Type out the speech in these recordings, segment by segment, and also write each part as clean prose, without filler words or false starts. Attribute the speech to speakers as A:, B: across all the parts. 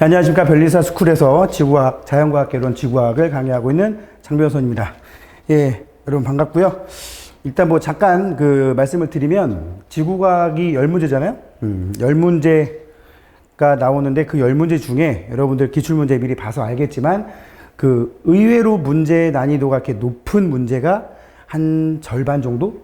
A: 안녕하십니까. 별리사 스쿨에서 지구과학, 자연과학 개론 지구과학을 강의하고 있는 장병선입니다. 예, 여러분 반갑고요. 일단 뭐 잠깐 그 말씀을 드리면 지구과학이 10문제잖아요. 10문제가 나오는데 그 10문제 중에 여러분들 기출문제 미리 봐서 알겠지만 그 의외로 문제 난이도가 이렇게 높은 문제가 한 절반 정도?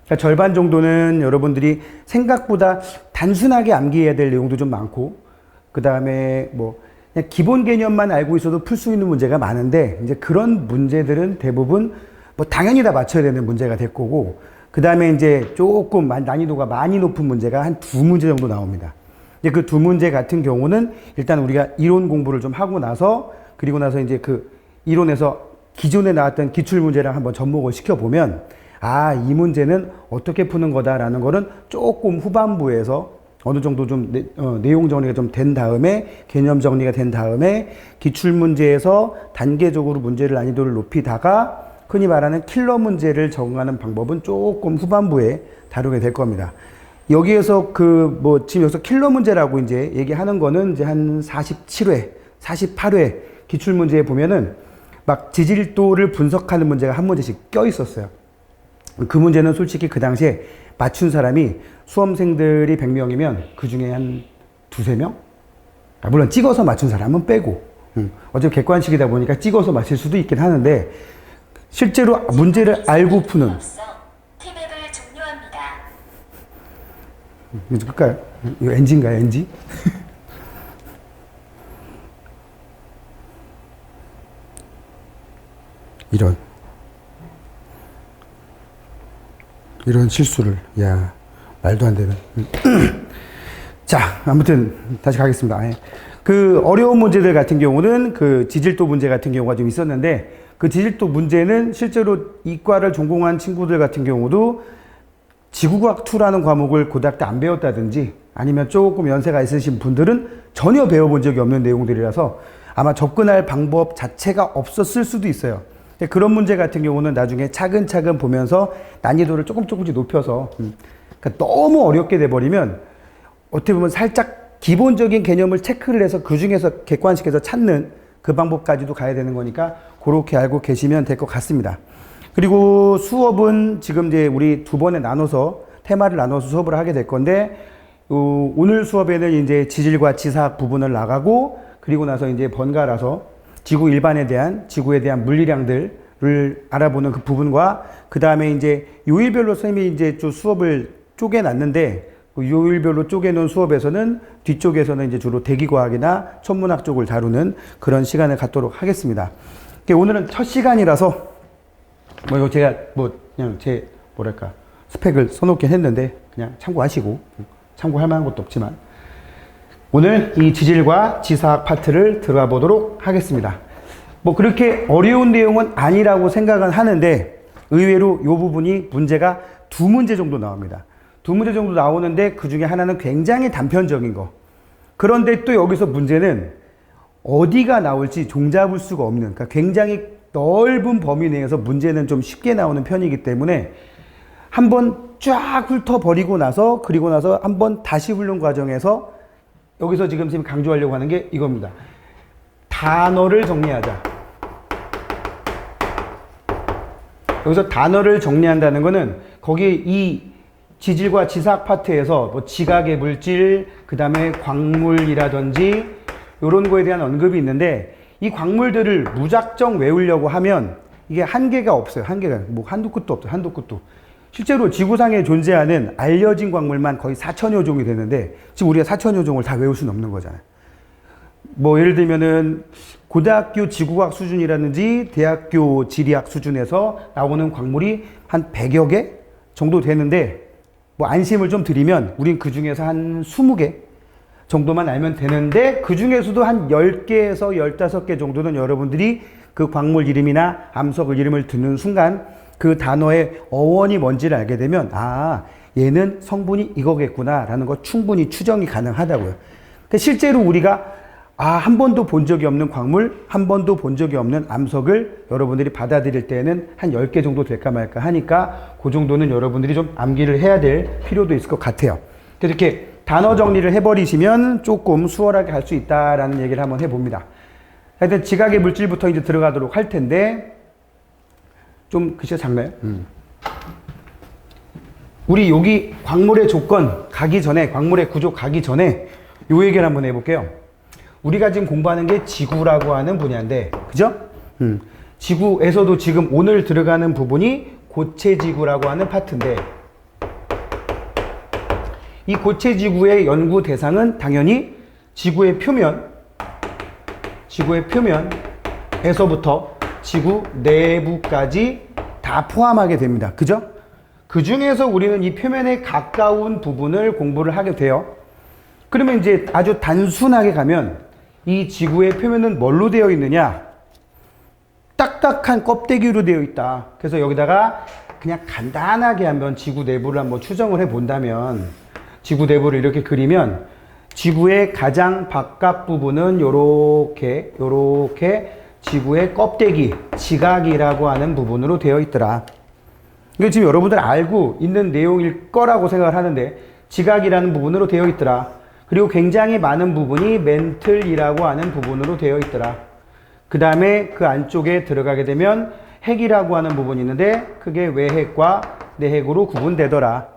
A: 그러니까 절반 정도는 여러분들이 생각보다 단순하게 암기해야 될 내용도 좀 많고, 그 다음에 뭐 그냥 기본 개념만 알고 있어도 풀 수 있는 문제가 많은데, 이제 그런 문제들은 대부분 뭐 당연히 다 맞춰야 되는 문제가 될 거고, 그 다음에 이제 조금 난이도가 많이 높은 문제가 한 2문제 정도 나옵니다. 이제 그 2문제 같은 경우는 일단 우리가 이론 공부를 좀 하고 나서, 그리고 나서 이제 그 이론에서 기존에 나왔던 기출문제랑 한번 접목을 시켜보면, 아, 이 문제는 어떻게 푸는 거다라는 거는 조금 후반부에서 어느 정도 좀 내용 정리가 좀 된 다음에, 개념 정리가 된 다음에 기출문제에서 단계적으로 문제를 난이도를 높이다가 흔히 말하는 킬러 문제를 적응하는 방법은 조금 후반부에 다루게 될 겁니다. 여기에서 지금 여기서 킬러 문제라고 이제 얘기하는 거는 이제 한 47회, 48회 기출문제에 보면은 막 지질도를 분석하는 문제가 한 문제씩 껴 있었어요. 그 문제는 솔직히 그 당시에 맞춘 사람이 수험생들이 100명이면 그 중에 한 두세 명? 물론 찍어서 맞춘 사람은 빼고. 어차피 객관식이다 보니까 찍어서 맞힐 수도 있긴 하는데, 실제로 문제를 알고 푸는.
B: 티맵을 종료합니다.
A: 이거 끌까요? 이거 NG인가요, NG? 이런 실수를, 야, 말도 안 되는. 자, 아무튼 다시 가겠습니다. 그 어려운 문제들 같은 경우는 그 지질도 문제 같은 경우가 좀 있었는데, 그 지질도 문제는 실제로 이과를 전공한 친구들 같은 경우도 지구과학 2라는 과목을 고등학교 때 안 배웠다든지, 아니면 조금 연세가 있으신 분들은 전혀 배워본 적이 없는 내용들이라서 아마 접근할 방법 자체가 없었을 수도 있어요. 그런 문제 같은 경우는 나중에 차근차근 보면서 난이도를 조금씩 높여서, 그러니까 너무 어렵게 돼버리면 어떻게 보면 살짝 기본적인 개념을 체크를 해서 그 중에서 객관식에서 찾는 그 방법까지도 가야 되는 거니까 그렇게 알고 계시면 될 것 같습니다. 그리고 수업은 지금 이제 우리 두 번에 나눠서 테마를 나눠서 수업을 하게 될 건데, 오늘 수업에는 이제 지질과 지사학 부분을 나가고, 그리고 나서 이제 번갈아서 지구에 대한 물리량들을 알아보는 그 부분과, 그 다음에 이제 요일별로 선생님이 이제 좀 수업을 쪼개놨는데, 그 요일별로 쪼개놓은 수업에서는 뒤쪽에서는 이제 주로 대기과학이나 천문학 쪽을 다루는 그런 시간을 갖도록 하겠습니다. 오늘은 첫 시간이라서 이거 제가 그냥 제 스펙을 써놓긴 했는데 그냥 참고하시고, 참고할 만한 것도 없지만 오늘 이 지질과 지사학 파트를 들어가 보도록 하겠습니다. 그렇게 어려운 내용은 아니라고 생각은 하는데, 의외로 이 부분이 문제가 2문제 정도 나옵니다. 2문제 정도 나오는데 그 중에 하나는 굉장히 단편적인 거. 그런데 또 여기서 문제는 어디가 나올지 종잡을 수가 없는, 그러니까 굉장히 넓은 범위 내에서 문제는 좀 쉽게 나오는 편이기 때문에 한번 쫙 훑어버리고 나서, 그리고 나서 한번 다시 훈련 과정에서 여기서 지금 강조하려고 하는 게 이겁니다. 단어를 정리하자. 여기서 단어를 정리한다는 거는 거기 이 지질과 지사학 파트에서 지각의 물질, 그 다음에 광물이라든지 이런 거에 대한 언급이 있는데, 이 광물들을 무작정 외우려고 하면 이게 한계가 없어요. 한계가 한두 끝도 없어요. 한두 끝도. 실제로 지구상에 존재하는 알려진 광물만 거의 4천여 종이 되는데, 지금 우리가 4천여 종을 다 외울 수는 없는 거잖아요. 예를 들면은 고등학교 지구과학 수준이라든지 대학교 지리학 수준에서 나오는 광물이 한 100여 개 정도 되는데, 안심을 좀 드리면 우린 그 중에서 한 20개 정도만 알면 되는데, 그 중에서도 한 10개에서 15개 정도는 여러분들이 그 광물 이름이나 암석 이름을 듣는 순간 그 단어의 어원이 뭔지를 알게 되면, 아, 얘는 성분이 이거겠구나 라는 거 충분히 추정이 가능하다고요. 실제로 우리가 한 번도 본 적이 없는 광물, 한 번도 본 적이 없는 암석을 여러분들이 받아들일 때는 한 10개 정도 될까 말까 하니까 그 정도는 여러분들이 좀 암기를 해야 될 필요도 있을 것 같아요. 그래서 이렇게 단어 정리를 해버리시면 조금 수월하게 갈 수 있다라는 얘기를 한번 해봅니다. 하여튼 지각의 물질부터 이제 들어가도록 할 텐데 좀 글씨가 작나요? 우리 여기 광물의 조건 가기 전에, 광물의 구조 가기 전에 요 얘기를 한번 해볼게요. 우리가 지금 공부하는 게 지구라고 하는 분야인데, 그죠? 지구에서도 지금 오늘 들어가는 부분이 고체지구라고 하는 파트인데, 이 고체지구의 연구 대상은 당연히 지구의 표면에서부터 지구 내부까지 다 포함하게 됩니다. 그죠? 그 중에서 우리는 이 표면에 가까운 부분을 공부를 하게 돼요. 그러면 이제 아주 단순하게 가면 이 지구의 표면은 뭘로 되어 있느냐? 딱딱한 껍데기로 되어 있다. 그래서 여기다가 그냥 간단하게 한번 지구 내부를 한번 추정을 해 본다면, 지구 내부를 이렇게 그리면 지구의 가장 바깥 부분은 요렇게 지구의 껍데기, 지각이라고 하는 부분으로 되어 있더라. 이거 지금 여러분들 알고 있는 내용일 거라고 생각을 하는데, 지각이라는 부분으로 되어 있더라. 그리고 굉장히 많은 부분이 멘틀이라고 하는 부분으로 되어 있더라. 그 다음에 그 안쪽에 들어가게 되면 핵이라고 하는 부분이 있는데 그게 외핵과 내핵으로 구분되더라.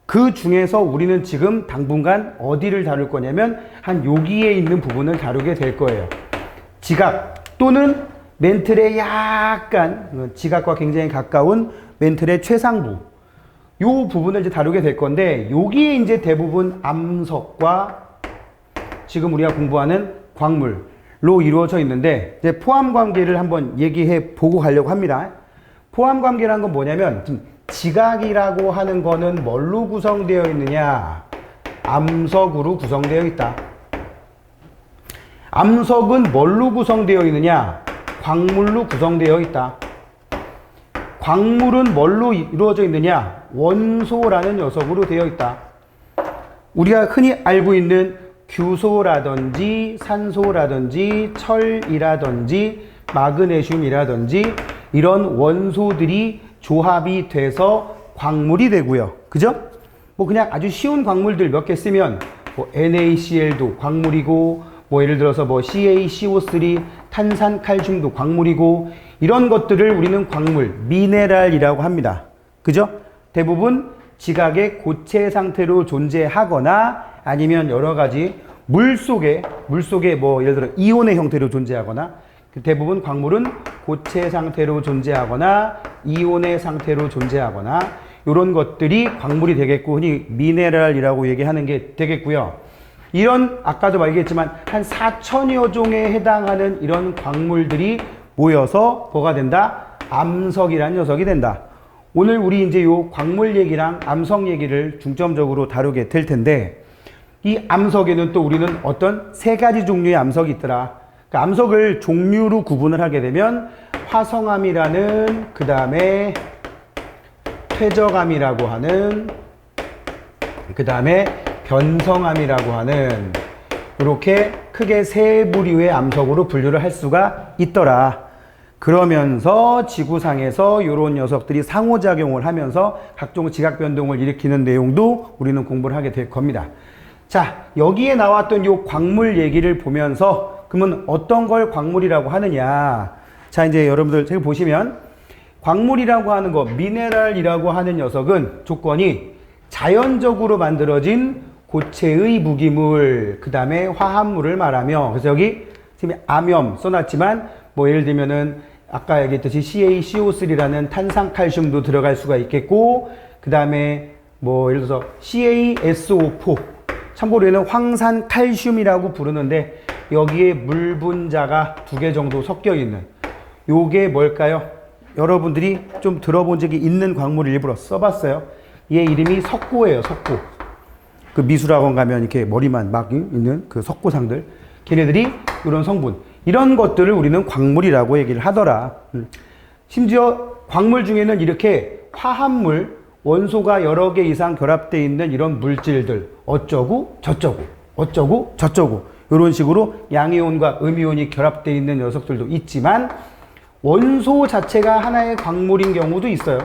A: 그 중에서 우리는 지금 당분간 어디를 다룰 거냐면 한 여기에 있는 부분을 다루게 될 거예요. 지각 또는 멘틀의 약간, 지각과 굉장히 가까운 멘틀의 최상부, 요 부분을 이제 다루게 될 건데, 여기에 이제 대부분 암석과 지금 우리가 공부하는 광물로 이루어져 있는데, 이제 포함 관계를 한번 얘기해 보고 가려고 합니다. 포함 관계라는 건 뭐냐면, 지각이라고 하는 거는 뭘로 구성되어 있느냐? 암석으로 구성되어 있다. 암석은 뭘로 구성되어 있느냐? 광물로 구성되어 있다. 광물은 뭘로 이루어져 있느냐? 원소라는 녀석으로 되어 있다. 우리가 흔히 알고 있는 규소라든지 산소라든지 철이라든지 마그네슘이라든지 이런 원소들이 조합이 돼서 광물이 되고요. 그죠? 뭐 그냥 아주 쉬운 광물들 몇 개 쓰면 뭐 NaCl도 광물이고, 뭐 예를 들어서 뭐 CaCO3, 탄산 칼슘도 광물이고, 이런 것들을 우리는 광물, 미네랄이라고 합니다. 그죠? 대부분 지각의 고체 상태로 존재하거나 아니면 여러 가지 물 속에 뭐 예를 들어 이온의 형태로 존재하거나, 대부분 광물은 고체 상태로 존재하거나 이온의 상태로 존재하거나 이런 것들이 광물이 되겠고, 흔히 미네랄이라고 얘기하는 게 되겠고요. 이런 아까도 말했지만 한 4천여 종에 해당하는 이런 광물들이 모여서 뭐가 된다? 암석이라는 녀석이 된다. 오늘 우리 이제 요 광물 얘기랑 암석 얘기를 중점적으로 다루게 될 텐데, 이 암석에는 또 우리는 어떤 세 가지 종류의 암석이 있더라. 그 암석을 종류로 구분을 하게 되면 화성암이라는, 그 다음에 퇴적암이라고 하는, 그 다음에 변성암이라고 하는, 이렇게 크게 세 부류의 암석으로 분류를 할 수가 있더라. 그러면서 지구상에서 이런 녀석들이 상호작용을 하면서 각종 지각 변동을 일으키는 내용도 우리는 공부를 하게 될 겁니다. 자, 여기에 나왔던 이 광물 얘기를 보면서 그러면 어떤 걸 광물이라고 하느냐. 자, 이제 여러분들 지금 보시면 광물이라고 하는 거, 미네랄이라고 하는 녀석은 조건이 자연적으로 만들어진 고체의 무기물, 그 다음에 화합물을 말하며, 그래서 여기 지금 암염 써놨지만 뭐 예를 들면은 아까 얘기했듯이 CaCO3라는 탄산칼슘도 들어갈 수가 있겠고, 그 다음에 뭐 예를 들어서 CaSO4, 참고로 얘는 황산칼슘이라고 부르는데 여기에 물 분자가 2개 정도 섞여 있는, 요게 뭘까요? 여러분들이 좀 들어본 적이 있는 광물을 일부러 써봤어요. 얘 이름이 석고예요. 석고. 그 미술학원 가면 이렇게 머리만 막 있는 그 석고상들, 걔네들이 이런 성분, 이런 것들을 우리는 광물이라고 얘기를 하더라. 심지어 광물 중에는 이렇게 화합물, 원소가 여러 개 이상 결합되어 있는 이런 물질들, 어쩌고 저쩌고 이런 식으로 양이온과 음이온이 결합되어 있는 녀석들도 있지만, 원소 자체가 하나의 광물인 경우도 있어요.